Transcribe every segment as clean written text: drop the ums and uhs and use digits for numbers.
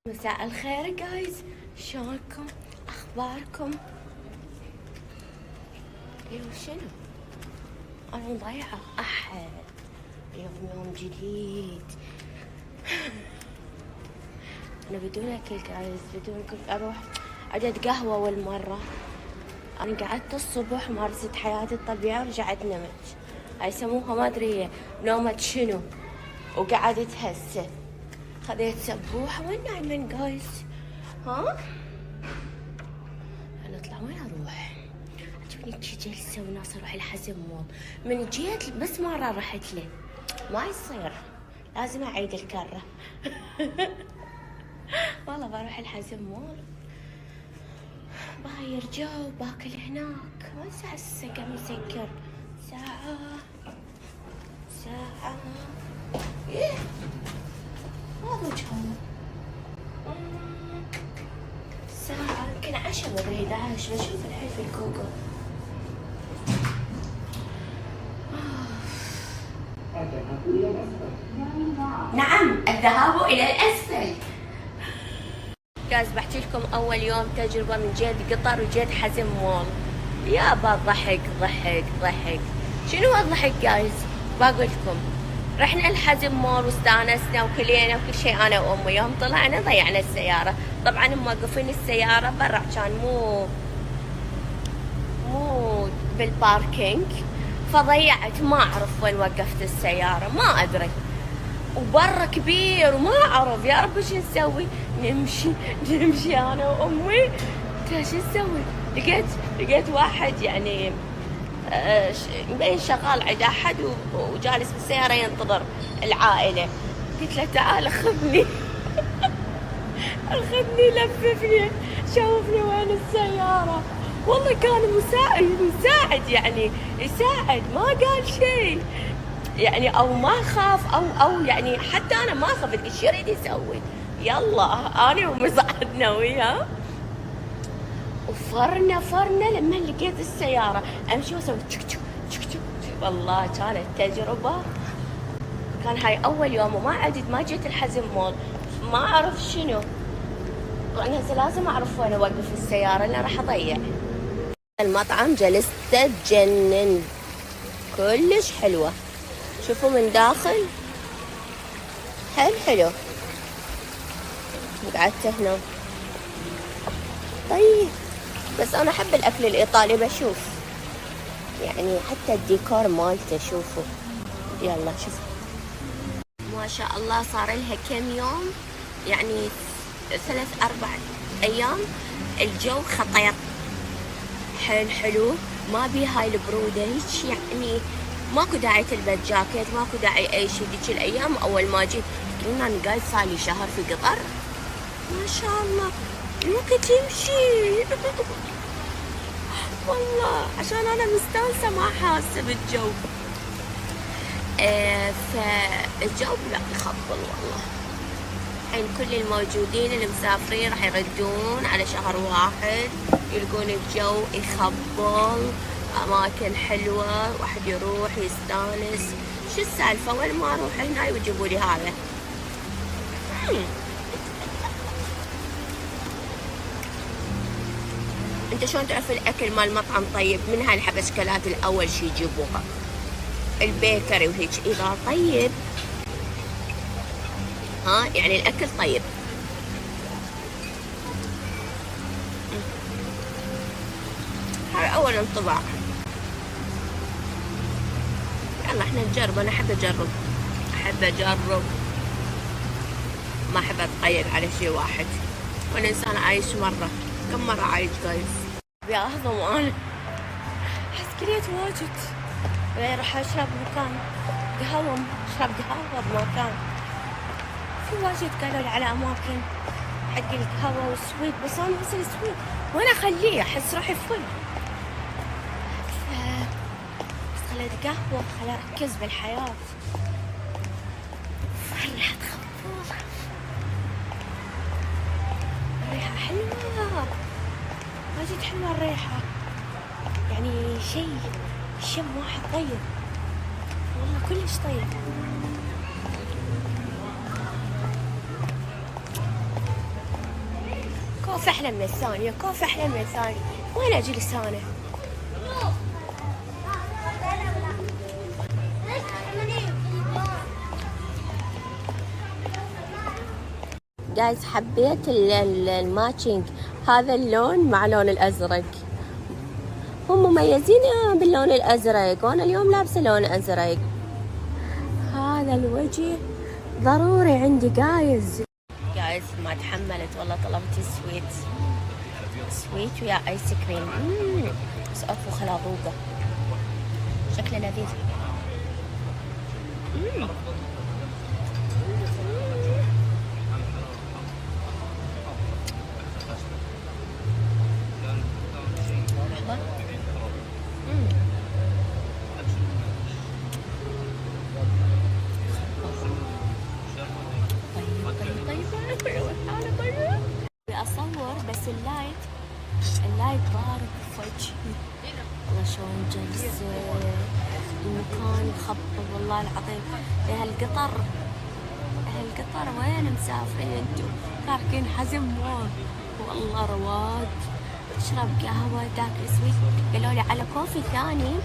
مساء الخير جايز، شلونكم؟ اخباركم؟ اليوم شنو؟ انا مضيعة احد. اليوم يوم جديد. انا بدون اكل جايز، بدون كنت اروح عدد قهوة والمرة. انا قعدت الصبح مارست حياتي الطبيعية ورجعت نمت. هاي يسموها ما ادري نومة شنو، وقعدت هسه خذيت سبوحة. وين نايمين جايز؟ ها؟ نطلع وين اروح؟ عجبني شي جلسة وناس اروح الحزم مول. من جيت بس مرة رحت له، ما يصير، لازم اعيد الكرة. والله بروح الحزم مول، باير جو، باكل هناك. ما ساعة السقم يسكر، ساعة ايه هذا وجههم ساعة. يمكن 10 مدري 11. بشوف الحين في الجوجل. نعم، الذهاب إلى الأسفل. جايز بحكي لكم أول يوم تجربة من جيت قطر وجيت حزم مول. يابا ضحك ضحك ضحك. شنو الضحك جايز؟ بقول لكم رحنا الحزم مول واستانسنا وكلينا وكل شيء انا وامي. يوم طلعنا ضيعنا السياره. طبعا موقفين السياره برا، كان مو بالباركينج، فضيعت، ما اعرف وين وقفت السياره، ما ادري. وبرا كبير وما اعرف. يا رب شو نسوي؟ نمشي انا وامي. شو نسوي؟ لقيت واحد يعني مبين شغال عند احد وجالس بالسياره ينتظر العائله. قلت له تعال خذني. اخذني لففني شوفني وين السياره. والله كان مساعد يعني يساعد، ما قال شيء يعني، او ما خاف او يعني حتى انا ما خفت. ايش يريد يسوي؟ يلا انا ومساعدنا وياه وفرنا لما لقيت السيارة امشي واسوي تشك تشك تشك تشك. والله كانت تجربة. كان هاي اول يوم وما عدت، ما جيت الحزم مول، ما اعرف شنو. طبعا هسه لازم اعرف وين اوقف السيارة اللي راح اضيع. المطعم جلست تجنن، كلش حلوة. شوفوا من داخل حلو. قعدت هنا طيب، بس انا احب الاكل الايطالي. بشوف يعني حتى الديكور مالته. شوفوا يلا شوفوا، ما شاء الله صار لها كم يوم، يعني 3-4 ايام. الجو خطير، حلو، ما بي هاي البرودة هيك يعني. ماكو داعي تلبس جاكيت، ماكو داعي اي شيء. ديك الايام اول ما جيت قلنا انا قاعد صار لي شهر في قطر. ما شاء الله الوقت يمشي. والله عشان انا مستانسه ما حاسه بالجو. فالجو لا يخبل والله. الحين كل الموجودين المسافرين راح يردون على شهر 1، يلقون الجو يخبل، اماكن حلوه، واحد يروح يستانس. شو السالفه؟ وين ما اروح هنا ويجيبوا لي هذا. انت شلون تعرف الاكل مال المطعم طيب؟ من هاي الحبشكلات الاول شي يجيبوها البيكري وهيك. اذا طيب ها يعني الاكل طيب. هاي اول انطباع. يلا احنا نجرب. انا احب اجرب ما احب اتقيد على شيء واحد. وانا انسان عايش مرة، كم مرة عايش جايز. بأهضم انا احس كليت واجد. بعدين راح اشرب مكان قهوة، اشرب قهوة بمكان. في واجد قالوا لي على اماكن حق القهوة والسويت، بس انا بس السويت وانا اخليه احس روحي فل. بس خليت قهوة، خلي اركز بالحياة. الريحة تخبل، الريحة حلوة واجد، حلوة الريحة يعني. شيء الشم واحد طيب والله، كلش طيب. كوف أحلى من الثانية، كوف أحلى من الثانية. وين أجلس أنا؟ جايز حبيت الماتشنج هذا اللون مع لون الأزرق. هم مميزين باللون الأزرق، وأنا اليوم لابسة لون أزرق. هذا الوجه ضروري عندي جايز ما تحملت والله، طلبت سويت ويا ايس كريم. بس اكو خلاطوقة شكله لذيذ. اصور بس اللايت بارد في وجهي. والله شلون جلسة، المكان مخبط والله العظيم. هالقطر وين مسافرين انتو؟ كاركين حزم موت والله. رواق اشرب قهوة تاكل سويت. قالوا لي على كوفي ثاني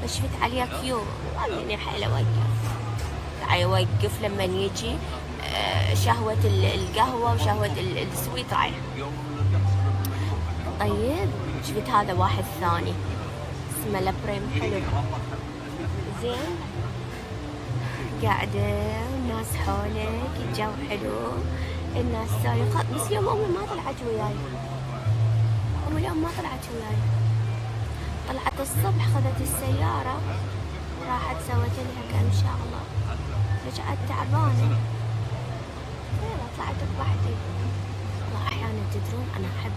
بشفت عليه كيو. خليني حيل اوقف لما يجي شهوة القهوة وشهوة السويت رايح. طيب شفت هذا واحد ثاني اسمه لابريم حلو زين. قاعدة الناس حولك، الجو حلو، الناس سالقة. بس اليوم أمي ما طلعت وياي، اليوم ما طلعت وياي. طلعت الصبح خذت السيارة راحت سوت لها كم شغلة، رجعت تعبانة. طلعت بوحدي. والله أحيانا تدرون أنا أحب